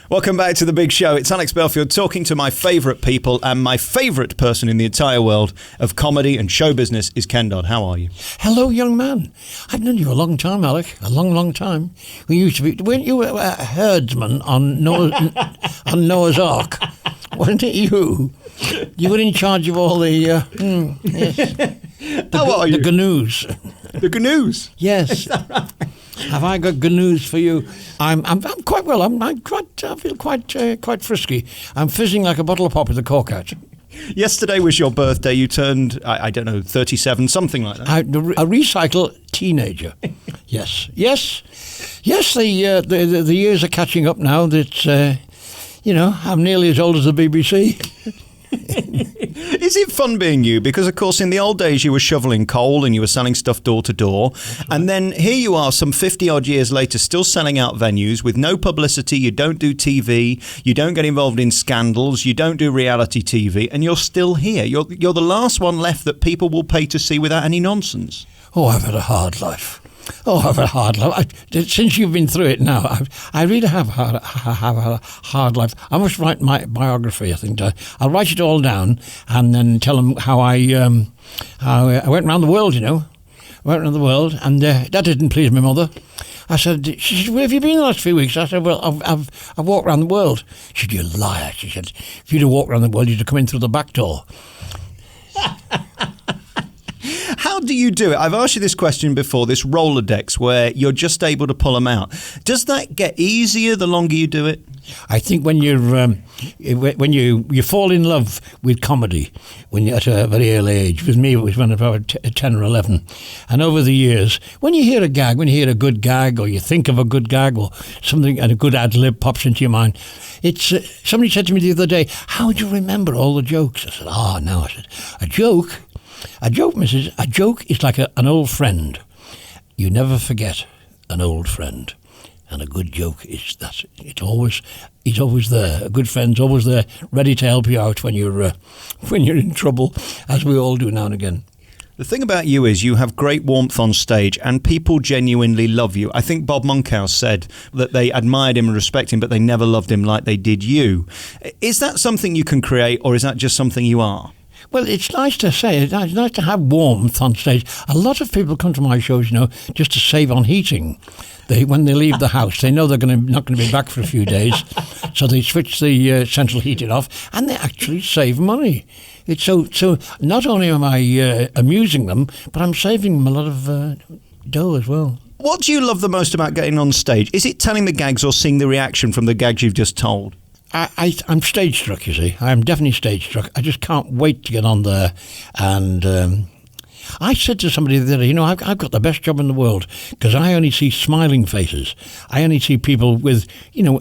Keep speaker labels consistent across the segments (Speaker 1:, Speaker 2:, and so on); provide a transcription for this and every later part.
Speaker 1: Welcome back to The Big Show. It's Alex Belfield talking to my favourite people, and my favourite person in the entire world of comedy and show business is Ken Dodd. How are you?
Speaker 2: Hello, young man. I've known you a long time, Alec. A long, long time. We used to be... Weren't you a herdsman on Noah's Ark? Wasn't it you? You were in charge of all the... yes.
Speaker 1: How are you?
Speaker 2: The gnu's.
Speaker 1: The gnu's?
Speaker 2: Yes.
Speaker 1: Is that right?
Speaker 2: Have I got gnu's for you? I'm quite well. I feel quite frisky. I'm fizzing like a bottle of pop with a cork out.
Speaker 1: Yesterday was your birthday. You turned, I don't know, 37, something like that.
Speaker 2: A recycle teenager. Yes. The years are catching up now. That I'm nearly as old as the BBC.
Speaker 1: Is it fun being you? Because, of course, in the old days you were shoveling coal and you were selling stuff door to door. And then here you are some 50-odd years later still selling out venues with no publicity. You don't do TV. You don't get involved in scandals. You don't do reality TV. And you're still here. You're the last one left that people will pay to see without any nonsense.
Speaker 2: Oh, I've had a hard life. Since you've been through it now, I really have had a hard life. I must write my biography, I think. I'll write it all down and then tell them how I went around the world, I went around the world, and that didn't please my mother. She said, where have you been the last few weeks? I said, well, I've walked around the world. She said, you liar. She said, if you'd have walked around the world, you'd have come in through the back door.
Speaker 1: How do you do it? I've asked you this question before, this Rolodex, where you're just able to pull them out. Does that get easier the longer you do it?
Speaker 2: I think when you fall in love with comedy when you're at a very early age. With me, it was when I was 10 or 11. And over the years, when you hear a good gag, or you think of a good gag, or something, and a good ad-lib pops into your mind, it's somebody said to me the other day, how do you remember all the jokes? I said, no. I said, a joke, missus, a joke is like an old friend. You never forget an old friend. And a good joke is that he's always there. A good friend's always there, ready to help you out when you're in trouble, as we all do now and again.
Speaker 1: The thing about you is you have great warmth on stage and people genuinely love you. I think Bob Monkhouse said that they admired him and respect him, but they never loved him like they did you. Is that something you can create, or is that just something you are?
Speaker 2: Well, it's nice to say. It's nice to have warmth on stage. A lot of people come to my shows, just to save on heating. When they leave the house, they know they're not going to be back for a few days, so they switch the central heating off, and they actually save money. It's so not only am I amusing them, but I'm saving them a lot of dough as well.
Speaker 1: What do you love the most about getting on stage? Is it telling the gags or seeing the reaction from the gags you've just told?
Speaker 2: I'm stage struck, you see. I'm definitely stage struck. I just can't wait to get on there. And I said to somebody the other day, I've got the best job in the world because I only see smiling faces. I only see people with,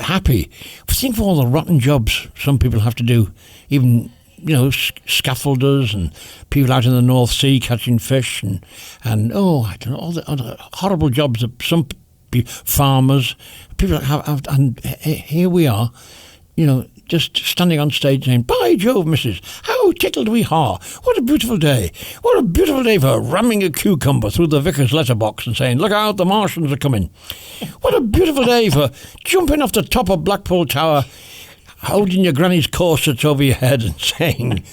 Speaker 2: happy. Think of all the rotten jobs some people have to do, even, scaffolders and people out in the North Sea catching fish and I don't know, all the other horrible jobs that some farmers, people have, and here we are. Just standing on stage saying, by Jove, missus, how tickled we are. What a beautiful day. What a beautiful day for ramming a cucumber through the vicar's letterbox and saying, look out, the Martians are coming. What a beautiful day for jumping off the top of Blackpool Tower, holding your granny's corsets over your head and saying,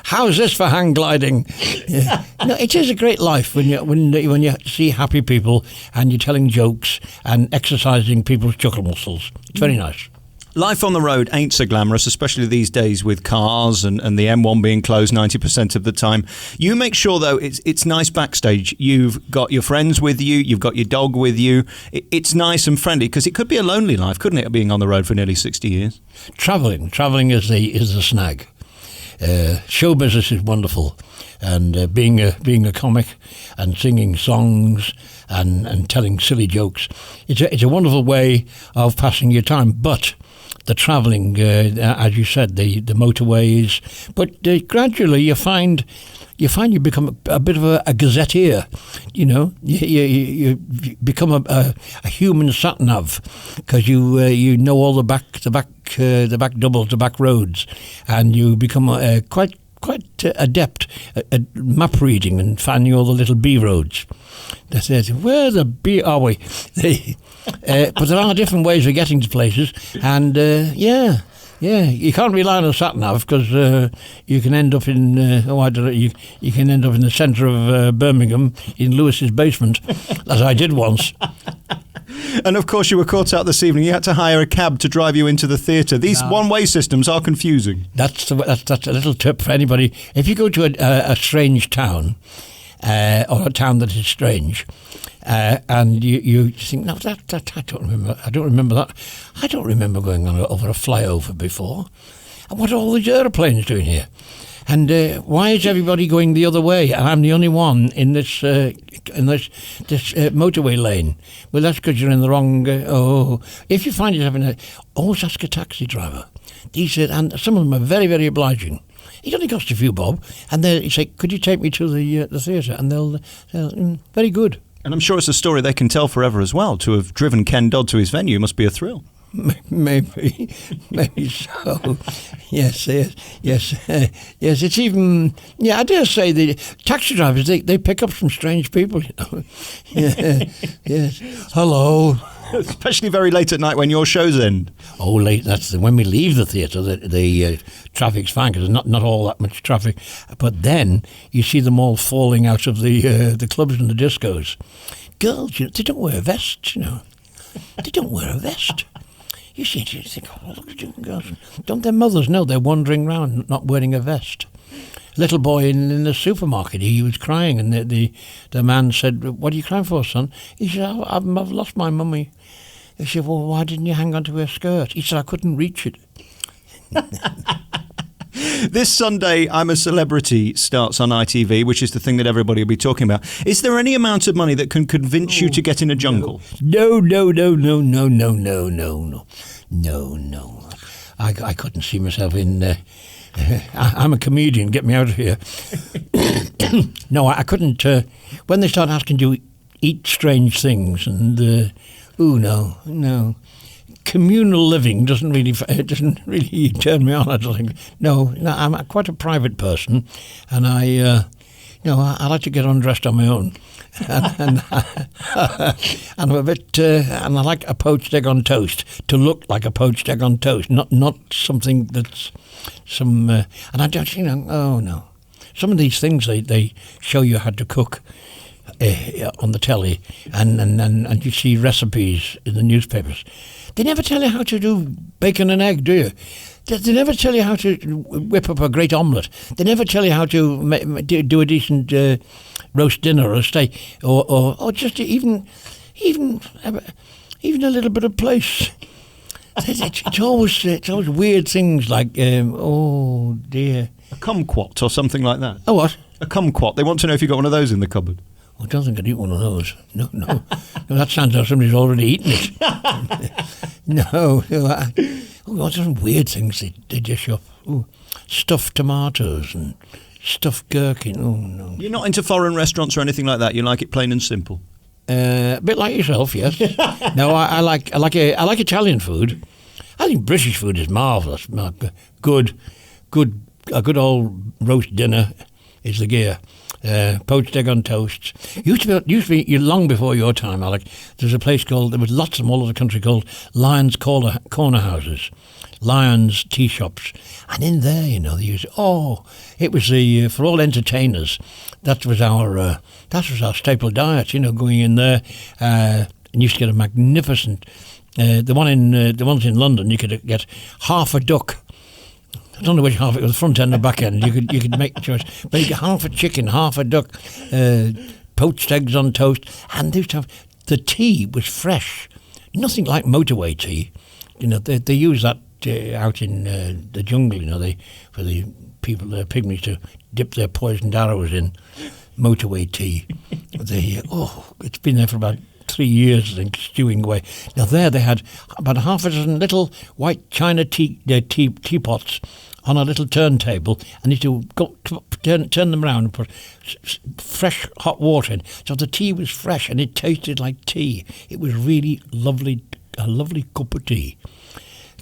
Speaker 2: how's this for hang gliding? Yeah. No, it is a great life when you see happy people and you're telling jokes and exercising people's chuckle muscles. It's very nice.
Speaker 1: Life on the road ain't so glamorous, especially these days with cars and the M1 being closed 90% of the time. You make sure, though, it's nice backstage. You've got your friends with you. You've got your dog with you. It's nice and friendly because it could be a lonely life, couldn't it, being on the road for nearly 60 years? Travelling
Speaker 2: is the snag. Show business is wonderful. And being a comic and singing songs and telling silly jokes, it's a wonderful way of passing your time. But the travelling, as you said, the motorways, but gradually you find you become a bit of a gazetteer. You become a human sat nav because you know all the back doubles, the back roads, and you become quite adept at map reading and finding all the little B roads. They said, where the beer are we? But there are different ways of getting to places, and yeah, you can't rely on a sat nav because you can end up in I don't know, you can end up in the centre of Birmingham in Lewis's basement, as I did once.
Speaker 1: And of course, you were caught out this evening. You had to hire a cab to drive you into the theatre. These one-way systems are confusing.
Speaker 2: That's a little tip for anybody. If you go to a strange town, or a town that is strange, and you think, no, that I don't remember. I don't remember that. I don't remember going over a flyover before. And what are all these aeroplanes doing here? And why is everybody going the other way? And I'm the only one in this motorway lane. Well, that's because you're in the wrong. If you find yourself always ask a taxi driver. And some of them are very, very obliging. It only costs a few bob, and you say, "Could you take me to the theatre?" And they'll very good.
Speaker 1: And I'm sure it's a story they can tell forever as well. To have driven Ken Dodd to his venue must be a thrill.
Speaker 2: Maybe so. Yes. It's even. Yeah, I dare say the taxi drivers they pick up some strange people. You know. Yes. Hello.
Speaker 1: Especially very late at night when your shows end.
Speaker 2: Oh, late. That's when we leave the theatre. The traffic's fine because there's not all that much traffic. But then you see them all falling out of the clubs and the discos. Girls, they don't wear vests. They don't wear a vest. You see, you think, oh, look at you girls. Don't their mothers know they're wandering around not wearing a vest? Little boy in the supermarket, he was crying, and the man said, "What are you crying for, son?" He said, I've lost my mummy. He said, "Well, why didn't you hang on to her skirt?" He said, "I couldn't reach it."
Speaker 1: This Sunday, I'm a Celebrity starts on ITV, which is the thing that everybody will be talking about. Is there any amount of money that can convince you to get in a jungle?
Speaker 2: No. I couldn't see myself in... I'm a comedian, get me out of here. No, I couldn't... when they start asking you to eat strange things and... no. Communal living doesn't really turn me on. I don't think. No, I'm quite a private person, and I like to get undressed on my own, and I'm a bit, and I like a poached egg on toast to look like a poached egg on toast, not something that's some. And I don't, oh no, some of these things they show you how to cook. On the telly, and you see recipes in the newspapers. They never tell you how to do bacon and egg, do you? They never tell you how to whip up a great omelette. They never tell you how to do a decent roast dinner or a steak, or just even a little bit of place. It's always weird things like oh dear,
Speaker 1: a kumquat or something like that.
Speaker 2: Oh, what?
Speaker 1: A kumquat. They want to know if you've got one of those in the cupboard.
Speaker 2: I don't think I'd eat one of those. No, that sounds like somebody's already eaten it. No. Some weird things they dish up. Ooh, stuffed tomatoes and stuffed gherkin. Oh no.
Speaker 1: You're not into foreign restaurants or anything like that. You like it plain and simple.
Speaker 2: A bit like yourself, yes. No, I like Italian food. I think British food is marvellous. A good old roast dinner is the gear. Poached egg on toast. Used to be long before your time, Alec. There was lots of them all over the country called Lions Corner Houses, Lions tea shops, and in there, they used. It was for all entertainers. That was our staple diet. Going in there, and used to get a magnificent. The ones in London, you could get half a duck. I don't know which half it was, front end or back end. You could make a choice. But you get half a chicken, half a duck, poached eggs on toast, and the tea was fresh. Nothing like motorway tea. They use that out in the jungle. For the people, the pygmies, to dip their poisoned arrows in motorway tea. It's been there for about 3 years, I think, stewing away. Now there they had about half a dozen little white china teapots on a little turntable, and you turn them around and put fresh hot water in. So the tea was fresh and it tasted like tea. It was really lovely, a lovely cup of tea.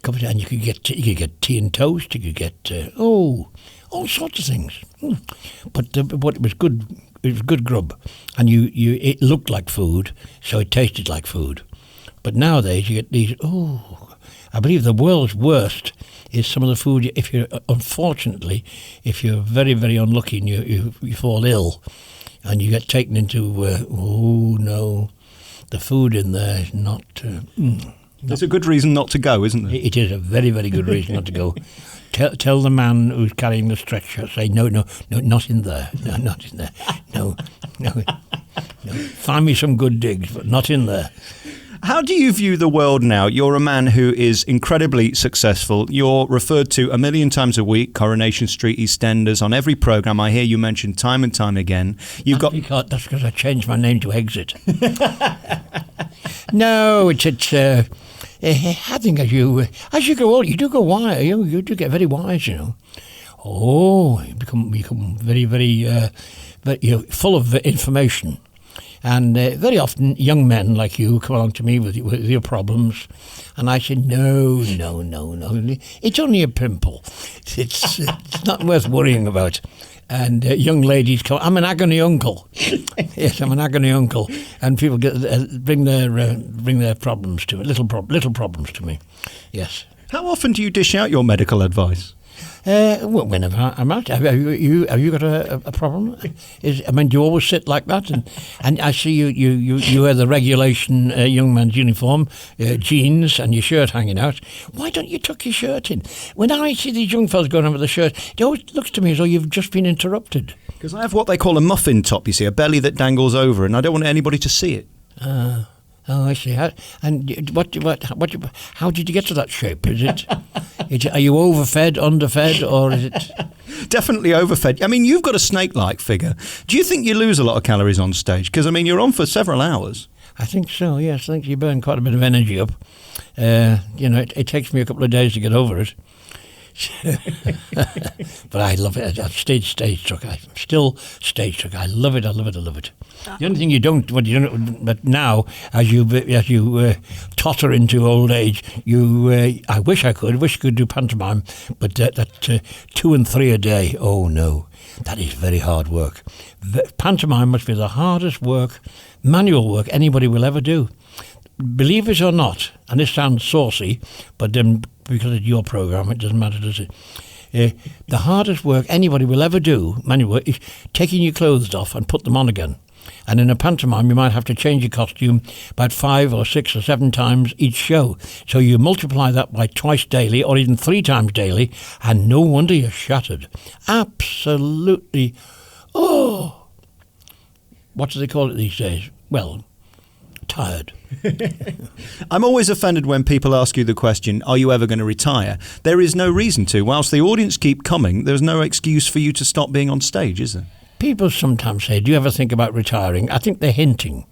Speaker 2: And you could get tea and toast. You could get all sorts of things. But it was good was good grub, and it looked like food, so it tasted like food. But nowadays you get these. I believe the world's worst is some of the food. If you're very, very unlucky and you fall ill, and you get taken into the food in there is not.
Speaker 1: That's a good reason not to go, isn't it?
Speaker 2: It is a very, very good reason not to go. Tell the man who's carrying the stretcher, say, no, not in there. No, not in there. No. Find me some good digs, but not in there.
Speaker 1: How do you view the world now? You're a man who is incredibly successful. You're referred to a million times a week, Coronation Street, EastEnders, on every programme. I hear you mentioned time and time again.
Speaker 2: That's because I changed my name to Exit. No, it's I think as you grow old, you do go wise. You do get very wise, you know. Oh, you become very, very, full of information. And very often young men like you come along to me with your problems, and I say, no, it's only a pimple. It's not worth worrying about. And young ladies come, I'm an agony uncle. Yes, I'm an agony uncle. And people bring their problems to me, little problems to me. Yes.
Speaker 1: How often do you dish out your medical advice?
Speaker 2: Well, whenever I'm out, have you got a problem? Do you always sit like that? And I see you wear the regulation young man's uniform, jeans, and your shirt hanging out. Why don't you tuck your shirt in? When I see these young fellas going on with the shirt, it always looks to me as though you've just been interrupted.
Speaker 1: Because I have what they call a muffin top. You see, a belly that dangles over, and I don't want anybody to see it.
Speaker 2: Oh, I see. How did you get to that shape? Is it? Are you overfed, underfed, or is it?
Speaker 1: Definitely overfed. I mean, you've got a snake-like figure. Do you think you lose a lot of calories on stage? Because, you're on for several hours.
Speaker 2: I think so, yes. I think you burn quite a bit of energy up. It takes me a couple of days to get over it. But I love it. I'm Stagetruck. I'm still Stagetruck. I love it. The only thing you don't, but now as you totter into old age, I wish I could do pantomime, but that 2 and 3 a day. Oh no, that is very hard work. Pantomime must be the hardest work, manual work anybody will ever do. Believe it or not, and this sounds saucy, but because it's your program, it doesn't matter, does it? The hardest work anybody will ever do, manual work, is taking your clothes off and put them on again. And in a pantomime, you might have to change your costume about 5 or 6 or 7 times each show. So you multiply that by twice daily or even 3 times daily, and no wonder you're shattered. Absolutely. Oh, what do they call it these days? Well, tired.
Speaker 1: I'm always offended when people ask you the question, are you ever going to retire? There is no reason to. Whilst the audience keep coming, there's no excuse for you to stop being on stage, is there?
Speaker 2: People sometimes say, do you ever think about retiring? I think they're hinting.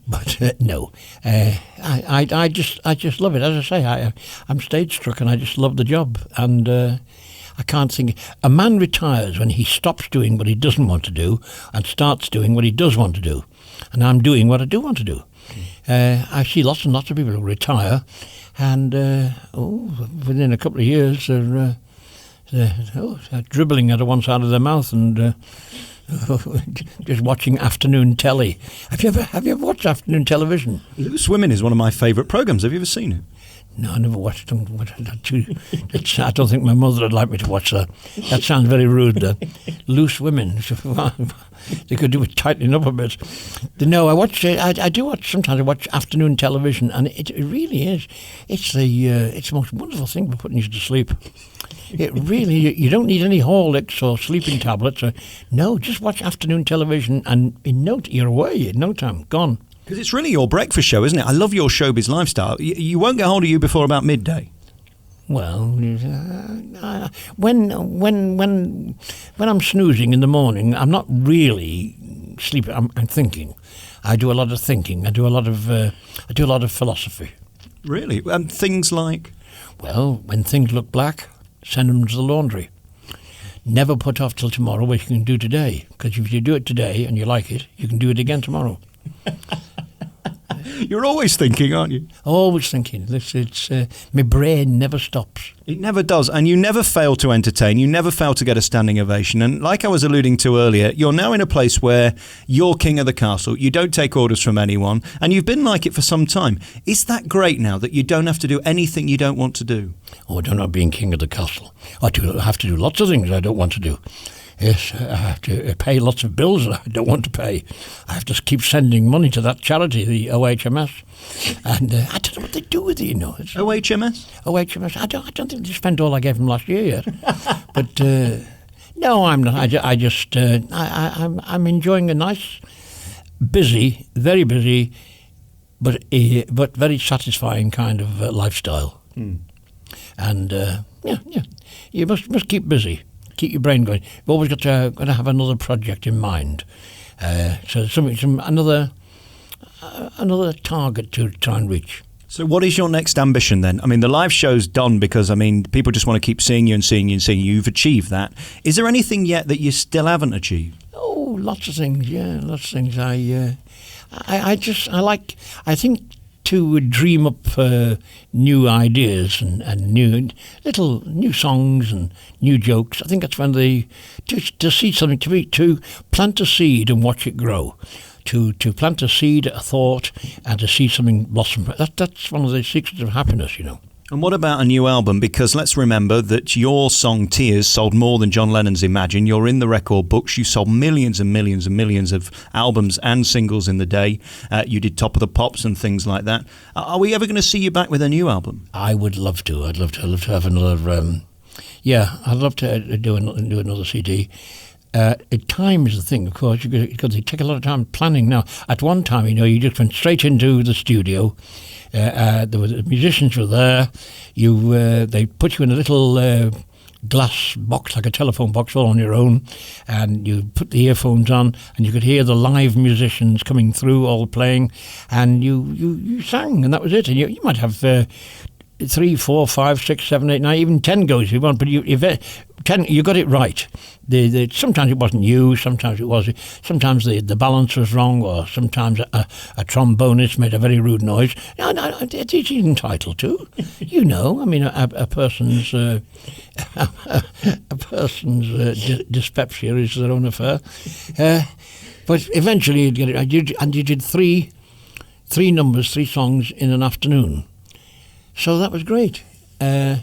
Speaker 2: But no. I just love it. As I say, I'm stage-struck and I just love the job. And I can't think. A man retires when he stops doing what he doesn't want to do and starts doing what he does want to do. And I'm doing what I do want to do. I see lots and lots of people who retire, and within a couple of years they're dribbling out of one side of their mouth and just watching afternoon telly. Have you ever watched afternoon television?
Speaker 1: Loose Women is one of my favourite programmes. Have you ever seen it?
Speaker 2: No, I never watched them. I don't think my mother would like me to watch that. That sounds very rude. Loose Women. They could do with tightening up a bit. No, I do watch. Sometimes I watch afternoon television, and it really is. It's the most wonderful thing for putting you to sleep. It really. You don't need any Horlicks or sleeping tablets. No, just watch afternoon television, and you're away in no time. Gone.
Speaker 1: Because it's really your breakfast show, isn't it? I love your showbiz lifestyle. You won't get hold of you before about midday.
Speaker 2: Well, when I'm snoozing in the morning, I'm not really sleeping. I'm thinking. I do a lot of thinking. I do a lot of philosophy.
Speaker 1: Really? And things like?
Speaker 2: Well, when things look black, send them to the laundry. Never put off till tomorrow what you can do today. Because if you do it today and you like it, you can do it again tomorrow.
Speaker 1: You're always thinking, aren't you?
Speaker 2: Always thinking. It's my brain never stops.
Speaker 1: It never does. And you never fail to entertain. You never fail to get a standing ovation. And like I was alluding to earlier, you're now in a place where you're king of the castle. You don't take orders from anyone. And you've been like it for some time. Is that great now that you don't have to do anything you don't want to do?
Speaker 2: Oh, I don't know being king of the castle. I have to do lots of things I don't want to do. Yes, I have to pay lots of bills that I don't want to pay. I have to keep sending money to that charity, the OHMS. And I don't know what they do with it, you know.
Speaker 1: OHMS?
Speaker 2: OHMS. I don't think they spent all I gave them last year yet. But no, I'm not. I'm enjoying a nice, busy, very busy, but very satisfying kind of lifestyle. And yeah, you must keep busy. Keep your brain going. You've always got to have another project in mind. So another target to try and reach.
Speaker 1: So what is your next ambition then? I mean, the live show's done because, I mean, people just want to keep seeing you and seeing you and seeing you. You've achieved that. Is there anything yet that you still haven't achieved?
Speaker 2: Oh, lots of things, yeah, lots of things. I think to dream up new ideas and new songs and new jokes. I think that's when to see something, to plant a seed and watch it grow. To plant a seed, a thought, and to see something blossom. That's one of the secrets of happiness, you know.
Speaker 1: And what about a new album? Because let's remember that your song Tears sold more than John Lennon's Imagine. You're in the record books. You sold millions and millions and millions of albums and singles in the day. You did Top of the Pops and things like that. Are we ever going to see you back with a new album?
Speaker 2: I would love to. I'd love to have another. I'd love to do another CD. Time is the thing, of course, because they take a lot of time planning now. At one time, you just went straight into the studio. The musicians were there. They put you in a little glass box, like a telephone box, all on your own, and you put the earphones on, and you could hear the live musicians coming through, all playing, and you sang, and that was it. And you might have 3, 4, 5, 6, 7, 8, 9, even 10 goes if you want, but you got it right. Sometimes it wasn't you, sometimes it was. Sometimes the balance was wrong, or sometimes a trombonist made a very rude noise. No, it's entitled to. I mean, a person's dyspepsia is their own affair. But eventually you'd get it. And you did three songs in an afternoon. So that was great. The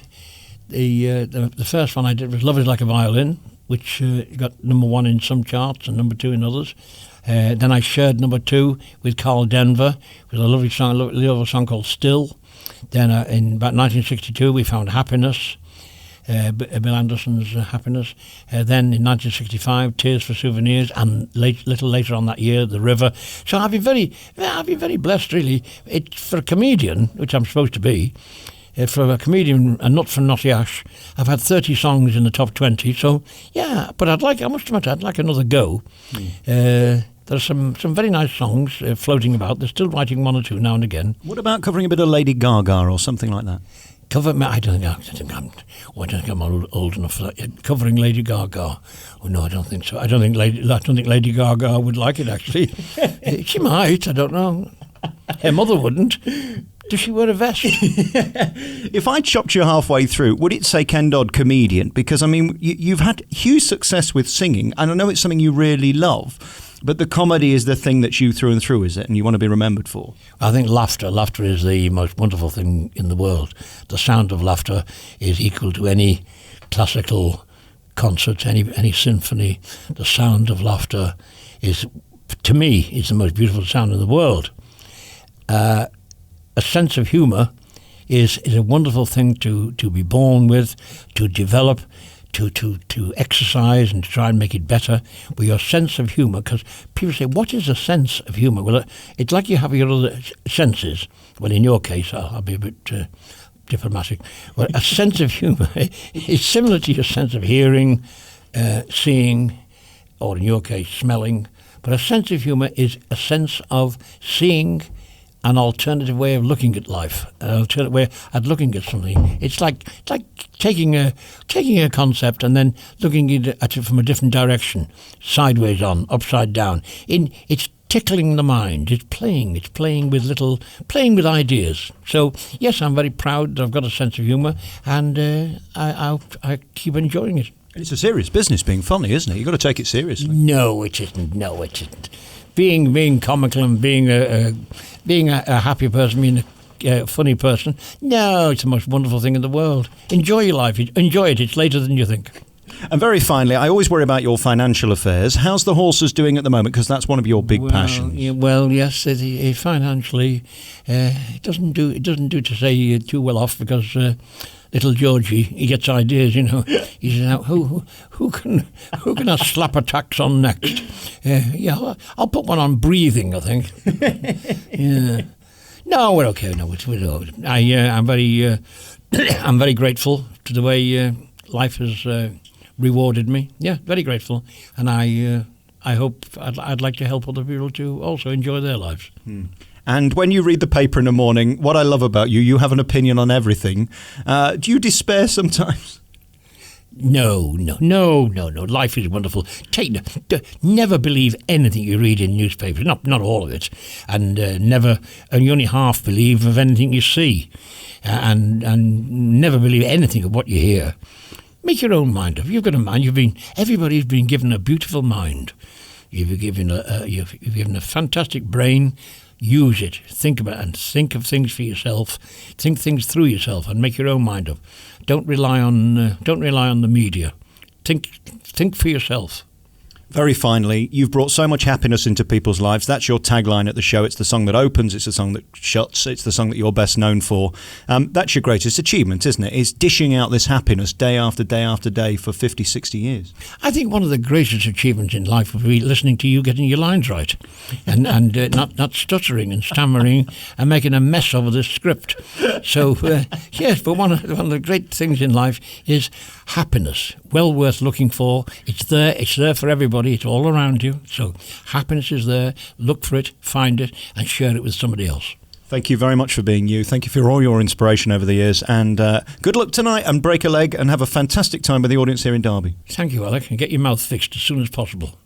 Speaker 2: first one I did was Love Is Like a Violin, which got #1 in some charts and #2 in others. Then I shared #2 with Carl Denver with a lovely song called Still. Then in about 1962 we found Happiness, Bill Anderson's Happiness. Then in 1965 Tears for Souvenirs, and little later on that year The River. So I've been very blessed, really. It's for a comedian, which I'm supposed to be. For a comedian, and not from Knotty Ash, I've had 30 songs in the top 20. So yeah, but I must admit, I'd like another go. There's some very nice songs floating about. They're still writing one or two now and again.
Speaker 1: What about covering a bit of Lady Gaga or something like that?
Speaker 2: I don't think I'm old enough for that. Covering Lady Gaga? Oh no, I don't think so. I don't think Lady Gaga would like it, actually. She might. I don't know. Her mother wouldn't. Does she wear a vest?
Speaker 1: If I chopped you halfway through, would it say Ken Dodd, comedian? Because, I mean, you've had huge success with singing, and I know it's something you really love, but the comedy is the thing that's you through and through, is it? And you want to be remembered for?
Speaker 2: I think laughter is the most wonderful thing in the world. The sound of laughter is equal to any classical concert, any symphony. The sound of laughter is, to me, is the most beautiful sound in the world. A sense of humour is a wonderful thing to be born with, to develop, to exercise and to try and make it better. But your sense of humour, because people say, what is a sense of humour? Well, it's like you have your other senses. Well, in your case, I'll be a bit diplomatic. Well, a sense of humour is similar to your sense of hearing, seeing, or in your case, smelling. But a sense of humour is a sense of seeing an alternative way of looking at life, an alternative way of looking at something. It's like taking a concept and then looking at it from a different direction, sideways on, upside down. It's tickling the mind. It's playing playing with ideas. So yes, I'm very proud that I've got a sense of humour, and I keep enjoying it.
Speaker 1: It's a serious business being funny, isn't it? You've got to take it seriously.
Speaker 2: No, it isn't. No, it isn't. Being comical and being a happy person, being a funny person. No, it's the most wonderful thing in the world. Enjoy your life. Enjoy it. It's later than you think.
Speaker 1: And very finally, I always worry about your financial affairs. How's the horses doing at the moment? Because that's one of your big passions.
Speaker 2: Yes, financially, it doesn't do to say too well off, because little Georgie, he gets ideas. You know, he says, "Who can I slap a tax on next?" I'll put one on breathing, I think. Yeah. No, we're okay. No, we're I'm very I'm very grateful to the way life has rewarded me. Yeah, very grateful, and I hope I'd like to help other people to also enjoy their lives.
Speaker 1: And when you read the paper in the morning, what I love about you have an opinion on everything. Do you despair sometimes?
Speaker 2: No. Life is wonderful. Never believe anything you read in newspapers. Not all of it, and you only half believe of anything you see, and never believe anything of what you hear. Make your own mind up. You've got a mind. Everybody's been given a beautiful mind. You've given a fantastic brain. Use it. Think about it, and think of things for yourself. Think things through yourself, and make your own mind up. Don't rely on the media. Think for yourself.
Speaker 1: Very finally, you've brought so much happiness into people's lives. That's your tagline at the show. It's the song that opens. It's the song that shuts. It's the song that you're best known for. That's your greatest achievement, isn't it? Is dishing out this happiness day after day after day for 50, 60 years.
Speaker 2: I think one of the greatest achievements in life would be listening to you getting your lines right, and not stuttering and stammering and making a mess of this script. So yes, but one of the great things in life is happiness. Well worth looking for. It's there. It's there for everybody. It's all around you. So happiness is there. Look for it, find it, and share it with somebody else.
Speaker 1: Thank you very much for being you. Thank you for all your inspiration over the years. And good luck tonight, and break a leg, and have a fantastic time with the audience here in Derby.
Speaker 2: Thank you, Alec. And get your mouth fixed as soon as possible.